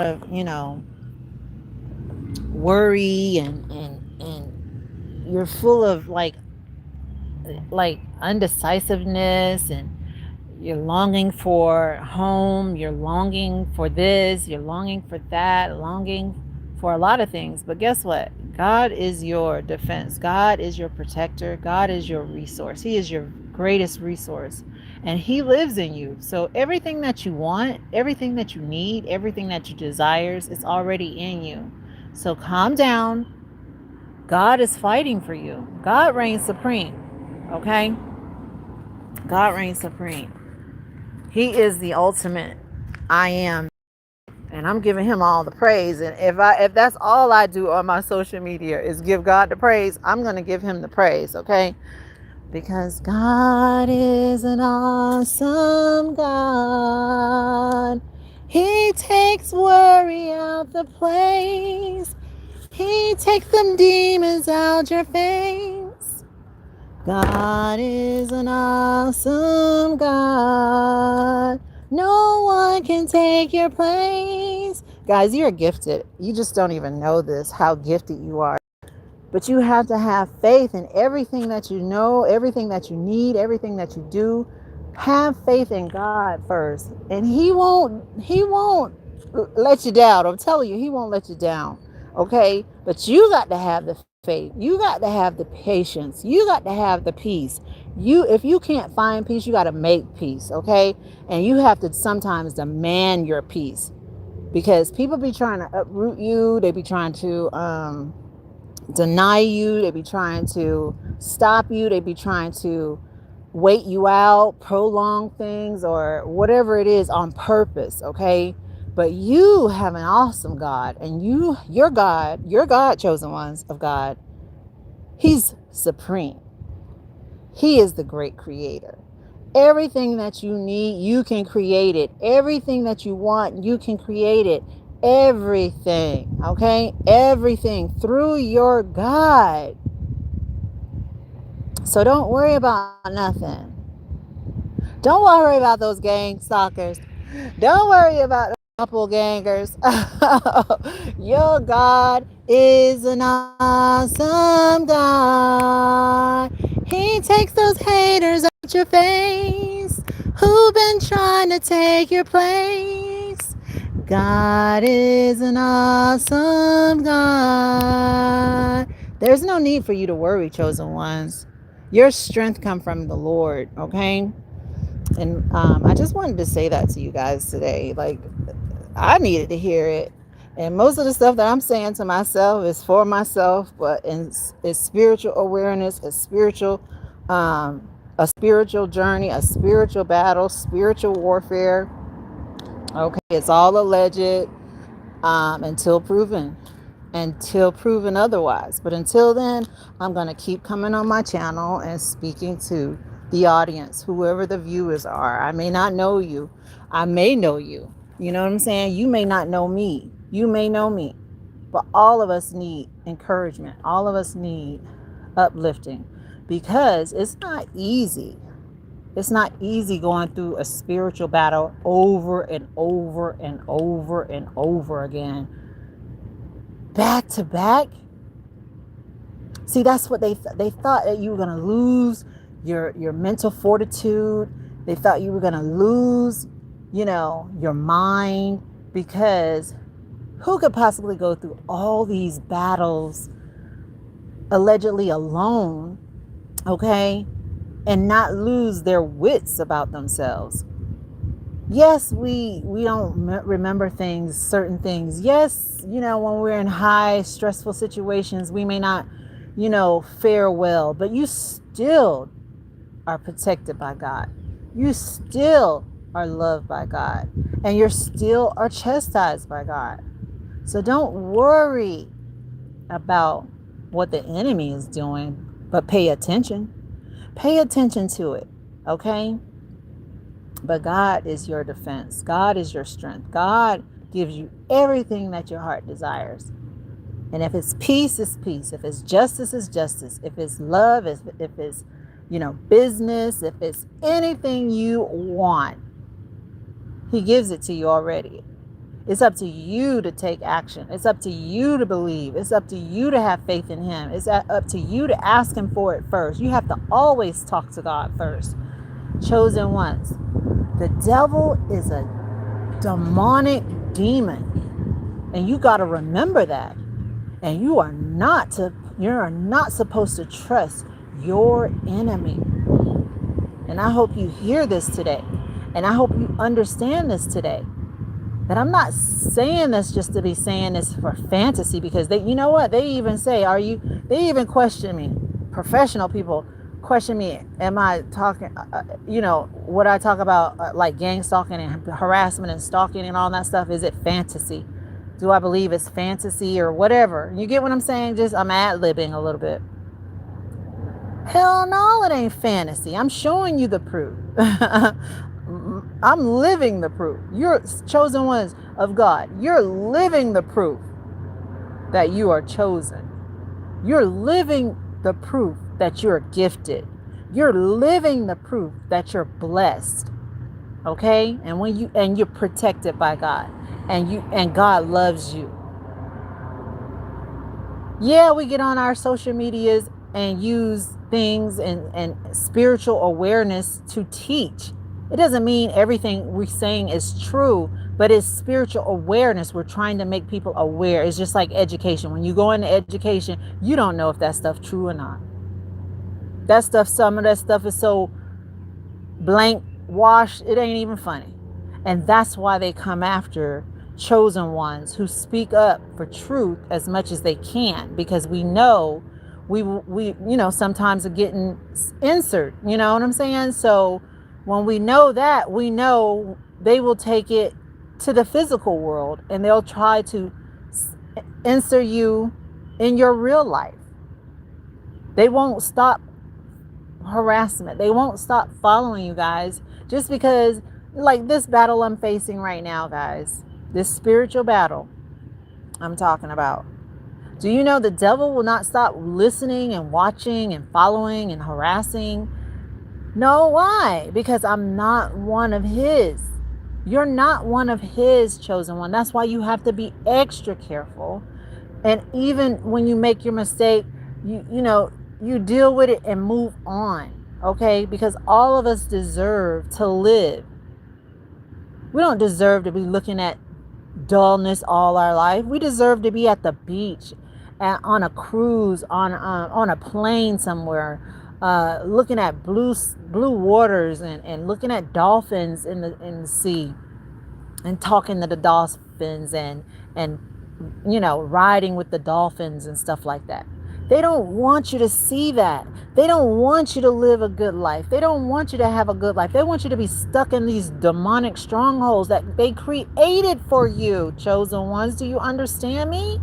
of, worry, and you're full of like undecisiveness, and you're longing for home, you're longing for this, you're longing for that, longing for a lot of things. But guess what? God is your defense. God is your protector. God is your resource. He is your greatest resource. And He lives in you. So everything that you want, everything that you need, everything that you desires, it's already in you. So calm down. God is fighting for you. God reigns supreme. Okay? God reigns supreme. He is the ultimate I am, and I'm giving Him all the praise. And if that's all I do on my social media is give God the praise, I'm going to give Him the praise, okay? Because God is an awesome God. He takes worry out the place. He takes them demons out your face. God is an awesome God. No one can take your place. Guys, you're gifted. You just don't even know this, how gifted you are. But you have to have faith in everything that you know, everything that you need, everything that you do. Have faith in God first. And He won't let you down. I'm telling you, He won't let you down. Okay? But you got to have the faith. You got to have the patience. You got to have the peace. If you can't find peace, you got to make peace, okay? And you have to sometimes demand your peace, because people be trying to uproot you. They be trying to deny you. They be trying to stop you. They be trying to wait you out, prolong things, or whatever it is on purpose, okay? But you have an awesome God, and your God, chosen ones of God, He's supreme. He is the great creator. Everything that you need, you can create it. Everything that you want, you can create it. Everything, okay? Everything through your God. So don't worry about nothing. Don't worry about those gang stalkers. Don't worry about doppelgangers. Your God is an awesome God. He takes those haters out your face who've been trying to take your place. God is an awesome God. There's no need for you to worry, chosen ones. Your strength comes from the Lord, okay? And I just wanted to say that to you guys today. Like, I needed to hear it. And most of the stuff that I'm saying to myself is for myself, but it's spiritual awareness, a spiritual journey, a spiritual battle, spiritual warfare. Okay, it's all alleged, until proven otherwise. But until then, I'm going to keep coming on my channel and speaking to the audience, whoever the viewers are. I may not know you. I may know you. You know what I'm saying? You may not know me. You may know me. But all of us need encouragement. All of us need uplifting, because it's not easy. It's not easy going through a spiritual battle over and over and over and over again, back to back. See, that's what they thought, that you were going to lose your mental fortitude. They thought you were going to lose, your mind, because who could possibly go through all these battles allegedly alone, okay, and not lose their wits about themselves? Yes, we don't remember things, certain things. Yes, when we're in high stressful situations, we may not, fare well, but you still are protected by God. You still are loved by God, and you still are chastised by God. So don't worry about what the enemy is doing, but pay attention. Pay attention to it, okay? But God is your defense. God is your strength. God gives you everything that your heart desires. And if it's peace, it's peace. If it's justice, it's justice. If it's love, if it's, business, if it's anything you want, He gives it to you already. It's up to you to take action. It's up to you to believe. It's up to you to have faith in him. It's up to you to ask him for it first. You have to always talk to God first. Chosen ones. The devil is a demonic demon. And you got to remember that. And you are not supposed to trust your enemy. And I hope you hear this today. And I hope you understand this today. That I'm not saying this just to be saying this for fantasy, because they, you know what? They even say, they even question me. Professional people question me. Am I talking, what I talk about, like gang stalking and harassment and stalking and all that stuff? Is it fantasy? Do I believe it's fantasy or whatever? You get what I'm saying? Just, I'm ad-libbing a little bit. Hell no, it ain't fantasy. I'm showing you the proof. I'm living the proof. You're chosen ones of God. You're living the proof that you are chosen. You're living the proof that you're gifted. You're living the proof that you're blessed. Okay? And you're protected by God. And God loves you. Yeah, we get on our social medias and use things and spiritual awareness to teach. It doesn't mean everything we're saying is true, but it's spiritual awareness. We're trying to make people aware. It's just like education. When you go into education, you don't know if that stuff true or not. Some of that stuff is so blank, washed, it ain't even funny. And that's why they come after chosen ones who speak up for truth as much as they can, because we know we sometimes are getting insert, you know what I'm saying? So when we know that, we know they will take it to the physical world and they'll try to insert you in your real life. They won't stop harassment. They won't stop following you guys just because, like this battle I'm facing right now, guys, this spiritual battle I'm talking about. Do you know the devil will not stop listening and watching and following and harassing? No, why? Because I'm not one of his. You're not one of his, chosen one. That's why you have to be extra careful. And even when you make your mistake, you deal with it and move on. Okay? Because all of us deserve to live. We don't deserve to be looking at dullness all our life. We deserve to be at the beach, on a cruise, on a plane somewhere, looking at blue waters and looking at dolphins in the sea, and talking to the dolphins and riding with the dolphins and stuff like that. They don't want you to see that. They don't want you to live a good life. They don't want you to have a good life. They want you to be stuck in these demonic strongholds that they created for you, chosen ones. Do you understand me?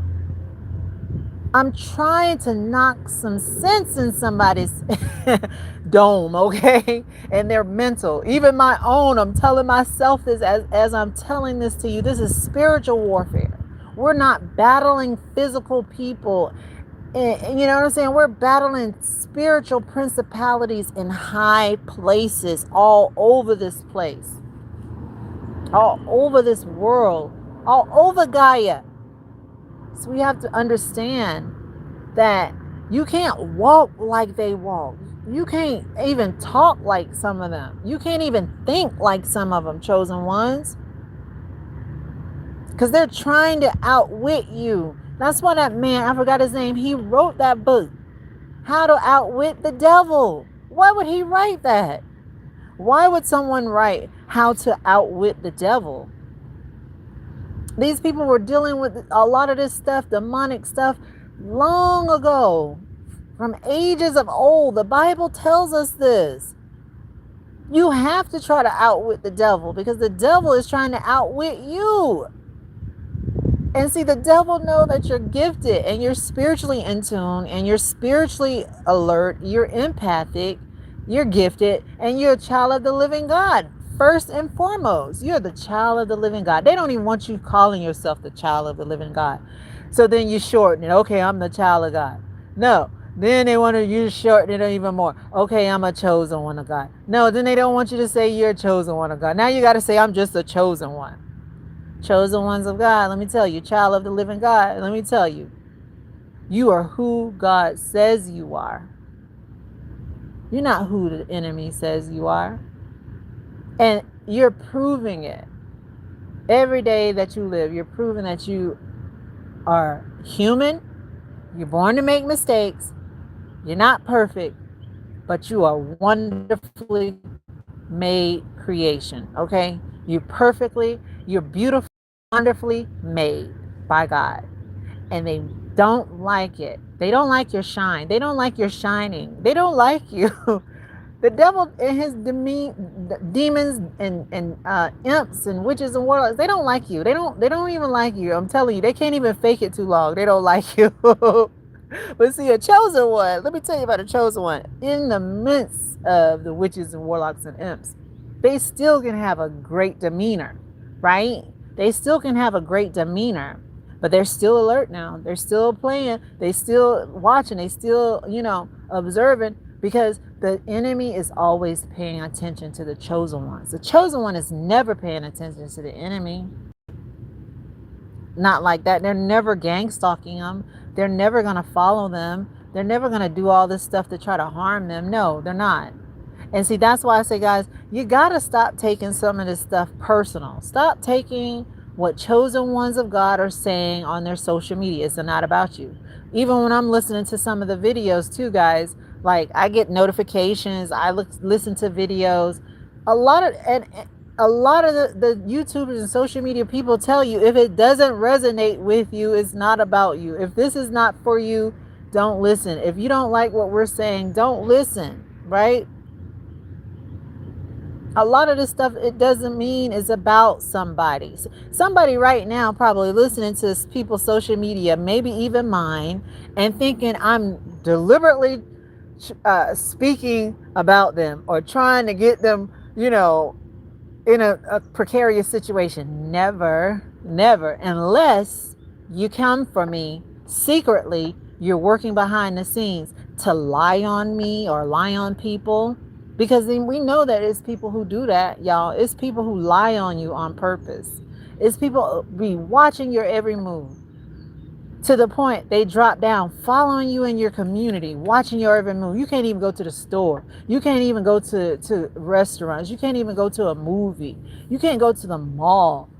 I'm trying to knock some sense in somebody's dome, okay? And their mental. Even my own. I'm telling myself this as I'm telling this to you. This is spiritual warfare. We're not battling physical people. And you know what I'm saying? We're battling spiritual principalities in high places all over this place. All over this world. All over Gaia. So we have to understand that you can't walk like they walk. You can't even talk like some of them. You can't even think like some of them, chosen ones. Because they're trying to outwit you. That's why that man, I forgot his name, he wrote that book, How to Outwit the Devil. Why would he write that? Why would someone write How to Outwit the Devil? These people were dealing with a lot of this stuff, demonic stuff, long ago, from ages of old. The Bible tells us this. You have to try to outwit the devil because the devil is trying to outwit you. And see, the devil knows that you're gifted and you're spiritually in tune and you're spiritually alert, you're empathic, you're gifted, and you're a child of the living God. First and foremost, you're the child of the living God. They don't even want you calling yourself the child of the living God. So then you shorten it. Okay, I'm the child of God. No. Then they want you to shorten it even more. Okay, I'm a chosen one of God. No, then they don't want you to say you're a chosen one of God. Now you got to say I'm just a chosen one. chosen ones of God, let me tell you, child of the living God, let me tell you, you are who God says you are. You're not who the enemy says you are. And you're proving it every day that you live. You're proving that you are human. You're born to make mistakes. You're not perfect, but you are wonderfully made creation. Okay? You're beautiful, wonderfully made by God. And they don't like it. They don't like your shine. They don't like your shining. They don't like you. The devil and his demons and imps and witches and warlocks, they don't like you. They don't even like you. I'm telling you, they can't even fake it too long. They don't like you. But see, a chosen one, let me tell you about a chosen one. In the midst of the witches and warlocks and imps, they still can have a great demeanor, right? They still can have a great demeanor, but they're still alert now. They're still playing. They still watching. They still, observing, because the enemy is always paying attention to the chosen ones. The chosen one is never paying attention to the enemy. Not like that. They're never gang stalking them. They're never going to follow them. They're never going to do all this stuff to try to harm them. No, they're not. And see, that's why I say, guys, you got to stop taking some of this stuff personal. Stop taking what chosen ones of God are saying on their social media. It's not about you. Even when I'm listening to some of the videos too, guys, like I get notifications, I listen to videos. A lot of the YouTubers and social media people tell you, if it doesn't resonate with you, it's not about you. If this is not for you, don't listen. If you don't like what we're saying, don't listen, right? A lot of this stuff, it doesn't mean it's about somebody. Somebody right now probably listening to people's social media, maybe even mine, and thinking I'm deliberately speaking about them or trying to get them, in a precarious situation. Never, never, unless you come for me secretly, you're working behind the scenes to lie on me or lie on people. Because then we know that it's people who do that, y'all. It's people who lie on you on purpose. It's people be watching your every move, to the point they drop down following you in your community, watching your every move. You can't even go to the store. You can't even go to restaurants. You can't even go to a movie. You can't go to the mall.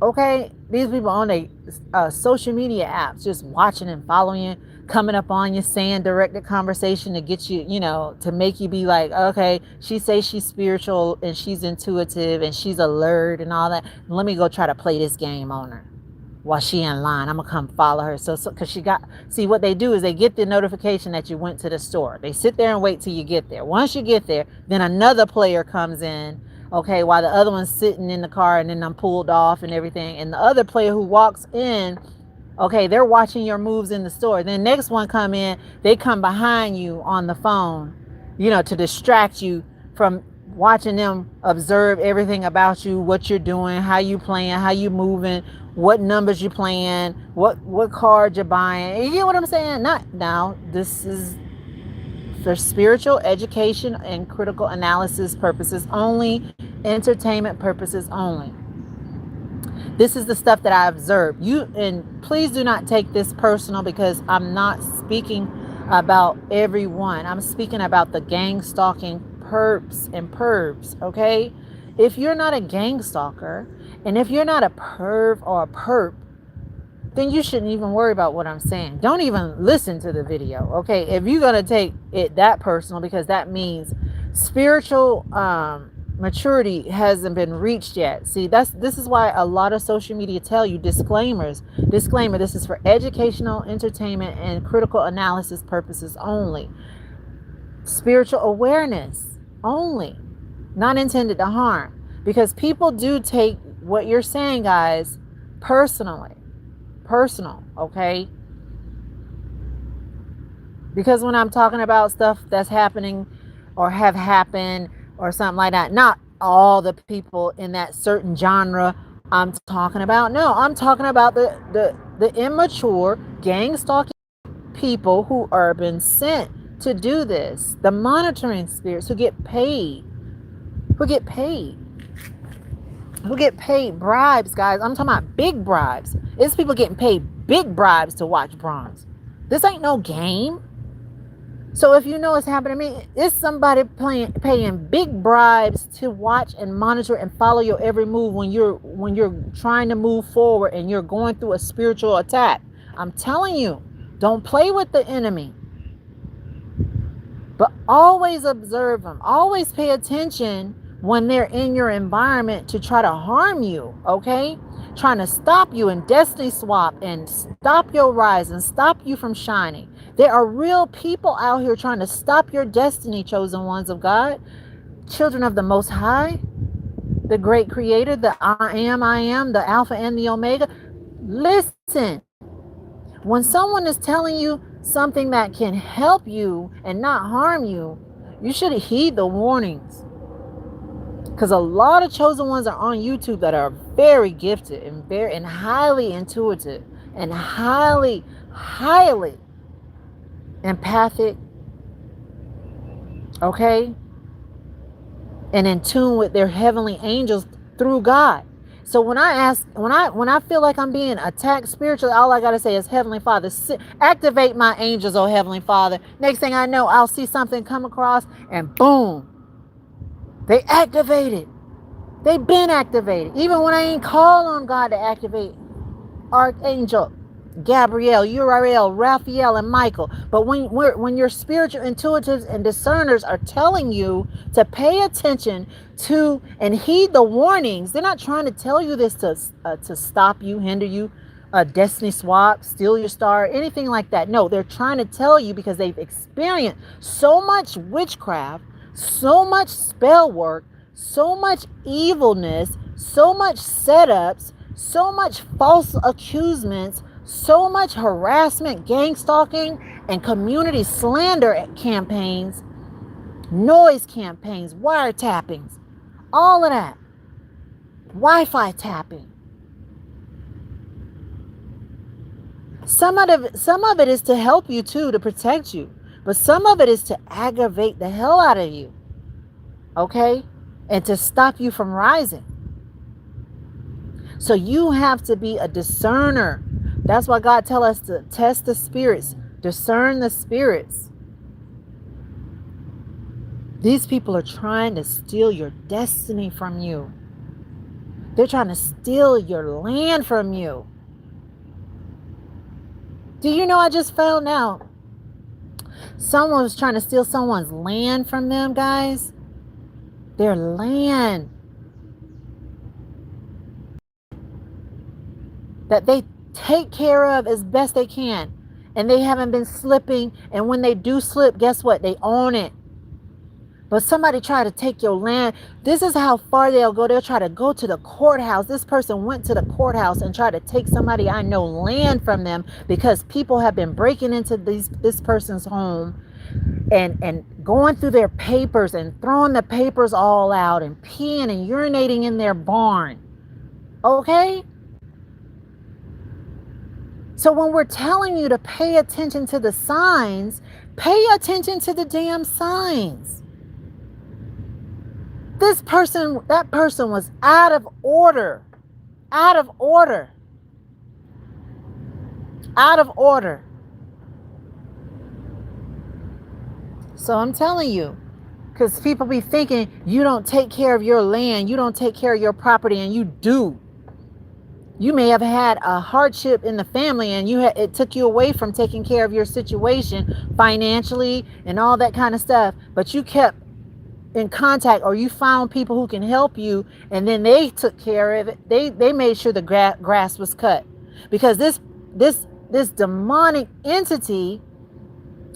Okay? These people on their social media apps just watching and following you, coming up on you, saying directed conversation to get you, to make you be like, okay, she says she's spiritual and she's intuitive and she's alert and all that. Let me go try to play this game on her while she in line. I'm gonna come follow her. So because see, what they do is they get the notification that you went to the store. They sit there and wait till you get there. Once you get there, then another player comes in, okay, while the other one's sitting in the car, and then I'm pulled off and everything. And the other player who walks in, okay, they're watching your moves in the store. Then next one come in, they come behind you on the phone, to distract you from watching them observe everything about you, what you're doing, how you playing, how you moving, what numbers you playing, what card you're buying. You get what I'm saying? Not now. This is for spiritual education and critical analysis purposes only, entertainment purposes only. This is the stuff that I observed. And please do not take this personal, because I'm not speaking about everyone. I'm speaking about the gang stalking perps and pervs, okay? If you're not a gang stalker, and if you're not a perv or a perp, then you shouldn't even worry about what I'm saying. Don't even listen to the video, okay? If you're going to take it that personal, because that means spiritual maturity hasn't been reached yet. See, this is why a lot of social media tell you disclaimer, this is for educational, entertainment, and critical analysis purposes only. Spiritual awareness only, not intended to harm. Because people do take what you're saying, guys, personal, okay? Because when I'm talking about stuff that's happening or have happened or something like that, not all the people in that certain genre I'm talking about. No, I'm talking about the immature gang stalking people who are been sent to do this, the monitoring spirits who get paid. who get paid bribes, guys. I'm talking about big bribes. It's people getting paid big bribes to watch bronze. This ain't no game. So if you know what's happening to me, it's somebody paying big bribes to watch and monitor and follow your every move when you're trying to move forward and you're going through a spiritual attack. I'm telling you, don't play with the enemy. But always observe them. Always pay attention when they're in your environment to try to harm you, okay? Trying to stop you and destiny swap and stop your rise and stop you from shining. There are real people out here trying to stop your destiny, chosen ones of God, children of the Most High, the great creator, the I am, the Alpha and the Omega. Listen, when someone is telling you something that can help you and not harm you, you should heed the warnings. Because a lot of chosen ones are on YouTube that are very gifted and highly intuitive and highly empathic, okay, and in tune with their heavenly angels through God. So when I feel like I'm being attacked spiritually, all I gotta say is, Heavenly Father, activate my angels, oh Heavenly Father. Next thing I know, I'll see something come across, and boom, they activated. They've been activated. Even when I ain't called on God to activate Archangel Gabriel, Uriel, Raphael, and Michael. But when your spiritual intuitives and discerners are telling you to pay attention to and heed the warnings, they're not trying to tell you this to stop you, hinder you, destiny swap, steal your star, anything like that. No, they're trying to tell you because they've experienced so much witchcraft, so much spell work, so much evilness, so much setups, so much false accusements, so much harassment, gang stalking, and community slander campaigns, noise campaigns, wiretappings, all of that, Wi-Fi tapping. Some of it is to help you too, to protect you, but some of it is to aggravate the hell out of you, okay, and to stop you from rising. So you have to be a discerner. That's why God tells us to test the spirits, discern the spirits. These people are trying to steal your destiny from you. They're trying to steal your land from you. Do you know, I just found out someone was trying to steal someone's land from them, guys? Their land. That they take care of as best they can. And they haven't been slipping. And when they do slip, guess what? They own it. But somebody tried to take your land. This is how far they'll go. They'll try to go to the courthouse. This person went to the courthouse and tried to take somebody I know land from them because people have been breaking into this person's home and going through their papers and throwing the papers all out and peeing and urinating in their barn. Okay? So when we're telling you to pay attention to the signs, pay attention to the damn signs. That person was out of order. Out of order. Out of order. So I'm telling you, because people be thinking you don't take care of your land, you don't take care of your property, and you do. You may have had a hardship in the family and it took you away from taking care of your situation financially and all that kind of stuff, but you kept in contact, or you found people who can help you, and then they took care of it. They made sure the grass was cut, because this demonic entity,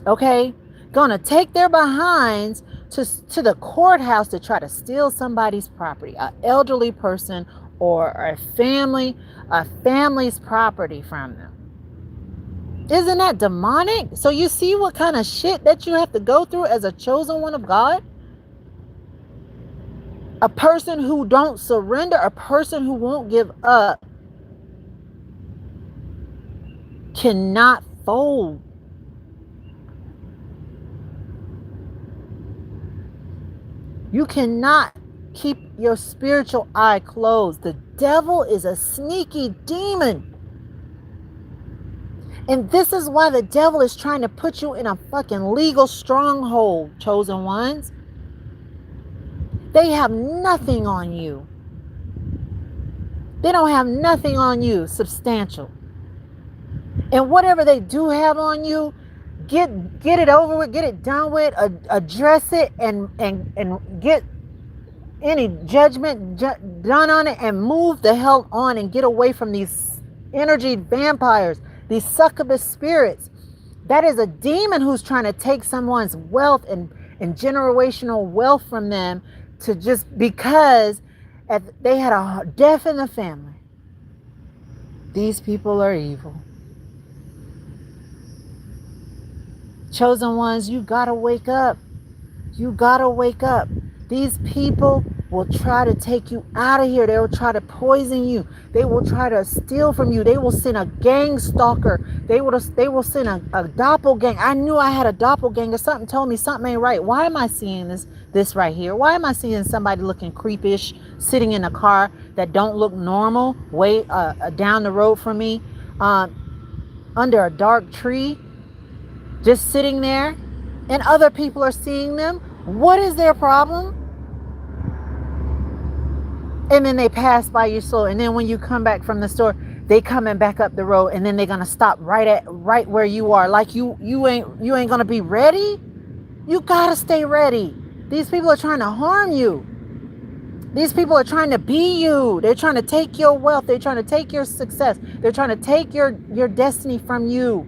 okay, gonna take their behinds to the courthouse to try to steal somebody's property, an elderly person or a family's property from them. Isn't that demonic? So you see what kind of shit that you have to go through as a chosen one of God? A person who don't surrender, a person who won't give up, cannot fold. You cannot Keep your spiritual eye closed. The devil is a sneaky demon. And this is why the devil is trying to put you in a fucking legal stronghold, chosen ones. They have nothing on you. They don't have nothing on you substantial. And whatever they do have on you, get it over with, get it done with, address it, and get any judgment done on it, and move the hell on and get away from these energy vampires, these succubus spirits. That is a demon who's trying to take someone's wealth and generational wealth from them, to just because they had a death in the family. These people are evil. Chosen ones, you gotta wake up. You gotta wake up. These people will try to take you out of here. They will try to poison you. They will try to steal from you. They will send a gang stalker. They will send a doppelganger. I knew I had a doppelganger. Something told me something ain't right. Why am I seeing this right here? Why am I seeing somebody looking creepish sitting in a car that don't look normal way down the road from me, under a dark tree, just sitting there, and other people are seeing them? What is their problem? And then they pass by you slow, and then when you come back from the store, they coming back up the road, and then they're gonna stop right where you are, like you ain't gonna be ready. You gotta stay ready. These people are trying to harm you. These people are trying to be you. They're trying to take your wealth. They're trying to take your success. They're trying to take your destiny from you.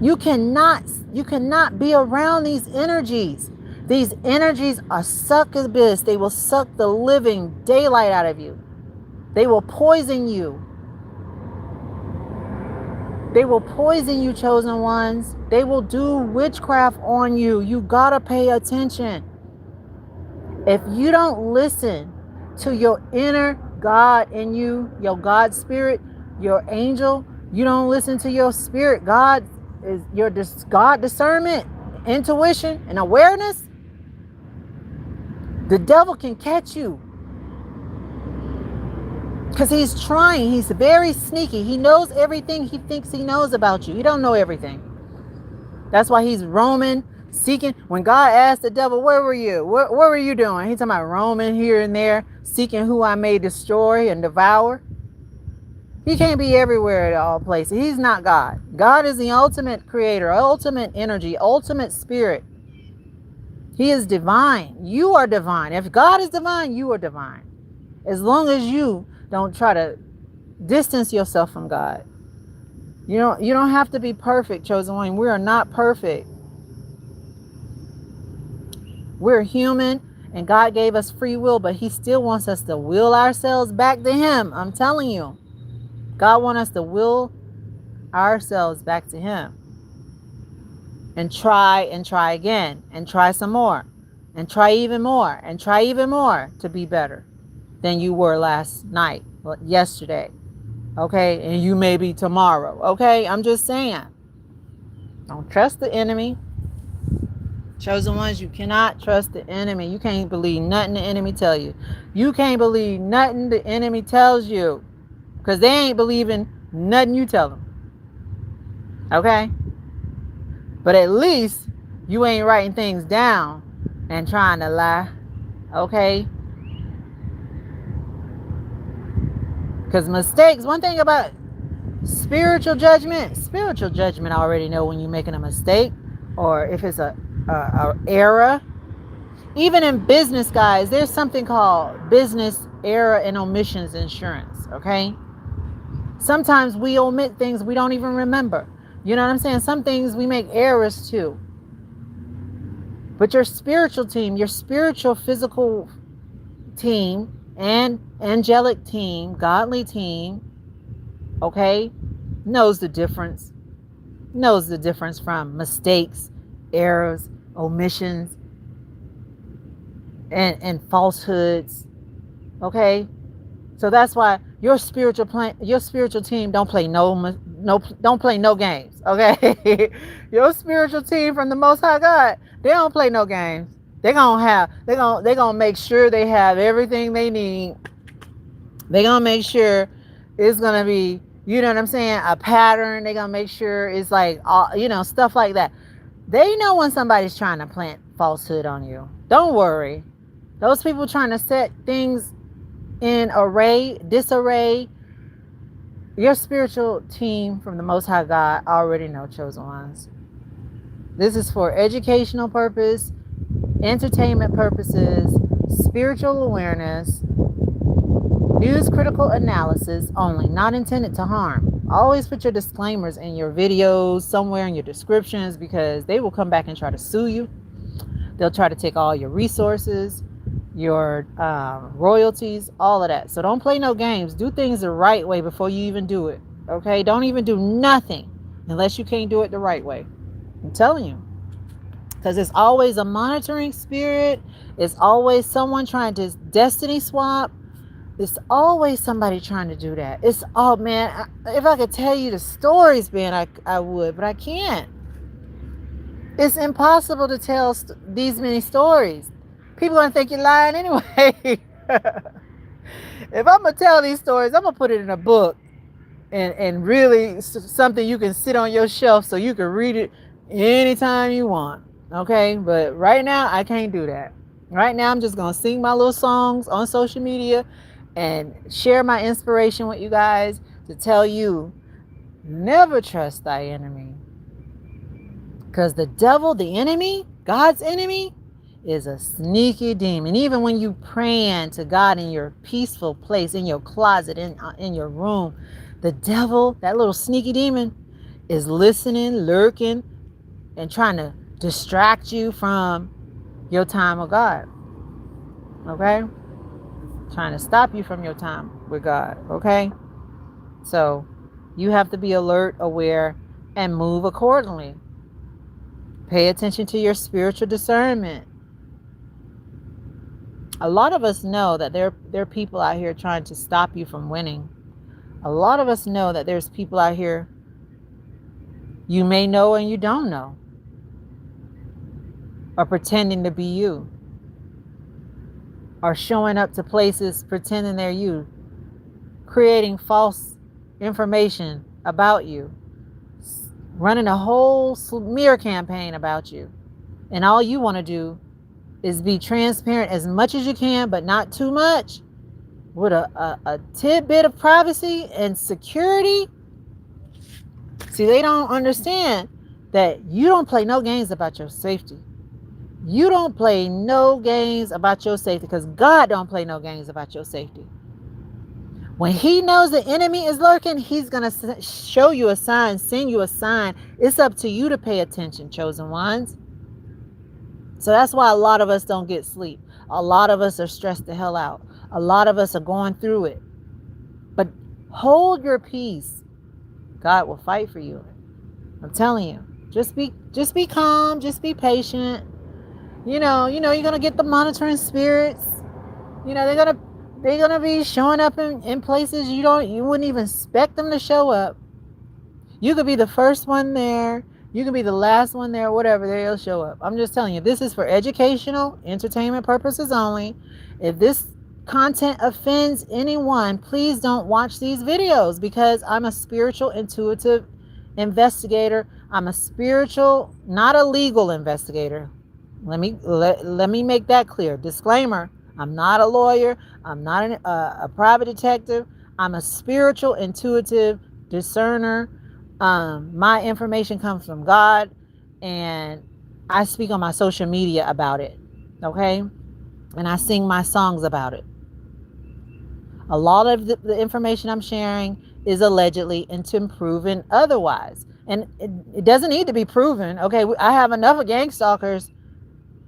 You cannot be around these energies. These energies are succubus. They will suck the living daylight out of you. They will poison you. They will poison you, chosen ones. They will do witchcraft on you. You gotta pay attention. If you don't listen to your inner God in you, your God spirit, your angel, you don't listen to your spirit, God is your God discernment, intuition, and awareness, the devil can catch you. Because he's trying. He's very sneaky. He knows everything he thinks he knows about you. He don't know everything. That's why he's roaming, seeking. When God asked the devil, where were you? What were you doing? He's talking about roaming here and there, seeking who I may destroy and devour. He can't be everywhere at all places. He's not God. God is the ultimate creator, ultimate energy, ultimate spirit. He is divine. You are divine. If God is divine, you are divine. As long as you don't try to distance yourself from God. You don't have to be perfect, chosen one. We are not perfect. We're human, and God gave us free will, but he still wants us to will ourselves back to him. I'm telling you. God wants us to will ourselves back to him. And try again, and try some more, and try even more, and try even more to be better than you were last night, yesterday, okay? And you may be tomorrow, okay? I'm just saying. Don't trust the enemy. Chosen ones, you cannot trust the enemy. You can't believe nothing the enemy tell you. You can't believe nothing the enemy tells you, because they ain't believing nothing you tell them, okay? But at least you ain't writing things down and trying to lie, okay? Because mistakes, one thing about spiritual judgment I already know when you're making a mistake, or if it's a error. Even in business, guys, there's something called business error and omissions insurance, okay? Sometimes we omit things we don't even remember. You know what I'm saying? Some things we make errors too. But your spiritual team, your spiritual physical team, and angelic team, godly team, okay, knows the difference. Knows the difference from mistakes, errors, omissions, and falsehoods. Okay? So that's why your spiritual team don't play no games. Okay? Your spiritual team from the Most High God, they don't play no games. They're gonna make sure they have everything they need. They're gonna make sure it's gonna be, you know what I'm saying, a pattern. They're gonna make sure it's like all, stuff like that. They know when somebody's trying to plant falsehood on you. Don't worry. Those people trying to set things in disarray, your spiritual team from the Most High God already know, chosen ones. This is for educational purpose, entertainment purposes, spiritual awareness, news critical analysis only, not intended to harm. Always put your disclaimers in your videos, somewhere in your descriptions, because they will come back and try to sue you. They'll try to take all your resources, your royalties, all of that. So don't play no games. Do things the right way before you even do it. Okay? Don't even do nothing unless you can't do it the right way. I'm telling you. Because it's always a monitoring spirit. It's always someone trying to destiny swap. It's always somebody trying to do that. It's, oh man, if I could tell you the stories, man, I would, but I can't. It's impossible to tell these many stories. People are going to think you're lying anyway. If I'm going to tell these stories, I'm going to put it in a book and really something you can sit on your shelf so you can read it anytime you want. Okay? But right now, I can't do that. Right now, I'm just going to sing my little songs on social media and share my inspiration with you guys to tell you, never trust thy enemy. Because the devil, the enemy, God's enemy, is a sneaky demon. Even when you praying to God in your peaceful place, in your closet, in your room, the devil, that little sneaky demon, is listening, lurking, and trying to distract you from your time with God. Okay? Trying to stop you from your time with God. Okay? So you have to be alert, aware, and move accordingly. Pay attention to your spiritual discernment. A lot of us know that there are people out here trying to stop you from winning. A lot of us know that there's people out here you may know and you don't know, are pretending to be you, are showing up to places pretending they're you, creating false information about you, running a whole smear campaign about you. And all you want to do is be transparent as much as you can, but not too much, with a tidbit of privacy and security. See, they don't understand that you don't play no games about your safety. You don't play no games about your safety, because God don't play no games about your safety. When he knows the enemy is lurking, he's going to show you a sign, send you a sign. It's up to you to pay attention, chosen ones. So that's why a lot of us don't get sleep. A lot of us are stressed the hell out. A lot of us are going through it. But hold your peace. God will fight for you. I'm telling you. Just be calm. Just be patient. You're gonna get the monitoring spirits. They're gonna be showing up in places you wouldn't even expect them to show up. You could be the first one there. You can be the last one there, whatever, they'll show up. I'm just telling you, this is for educational, entertainment purposes only. If this content offends anyone, please don't watch these videos, because I'm a spiritual, intuitive investigator. I'm a spiritual, not a legal investigator. Let me make that clear. Disclaimer, I'm not a lawyer. I'm not a private detective. I'm a spiritual, intuitive discerner. My information comes from God, and I speak on my social media about it. Okay? And I sing my songs about it. A lot of the information I'm sharing is allegedly until proven otherwise. And it doesn't need to be proven. Okay? I have enough of gang stalkers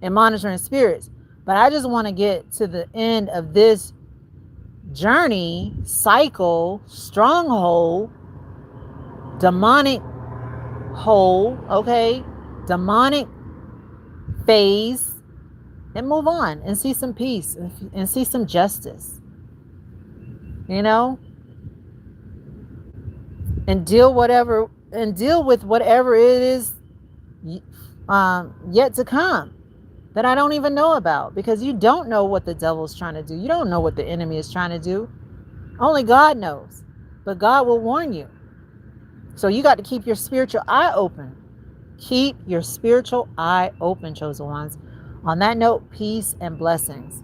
and monitoring spirits. But I just want to get to the end of this journey, cycle, stronghold, demonic hole, okay, demonic phase, and move on and see some peace and see some justice, and deal with whatever it is yet to come. that I don't even know about, because you don't know what the devil's trying to do. You don't know what the enemy is trying to do. Only God knows. But God will warn you. So you got to keep your spiritual eye open. Keep your spiritual eye open, chosen ones. On that note, peace and blessings.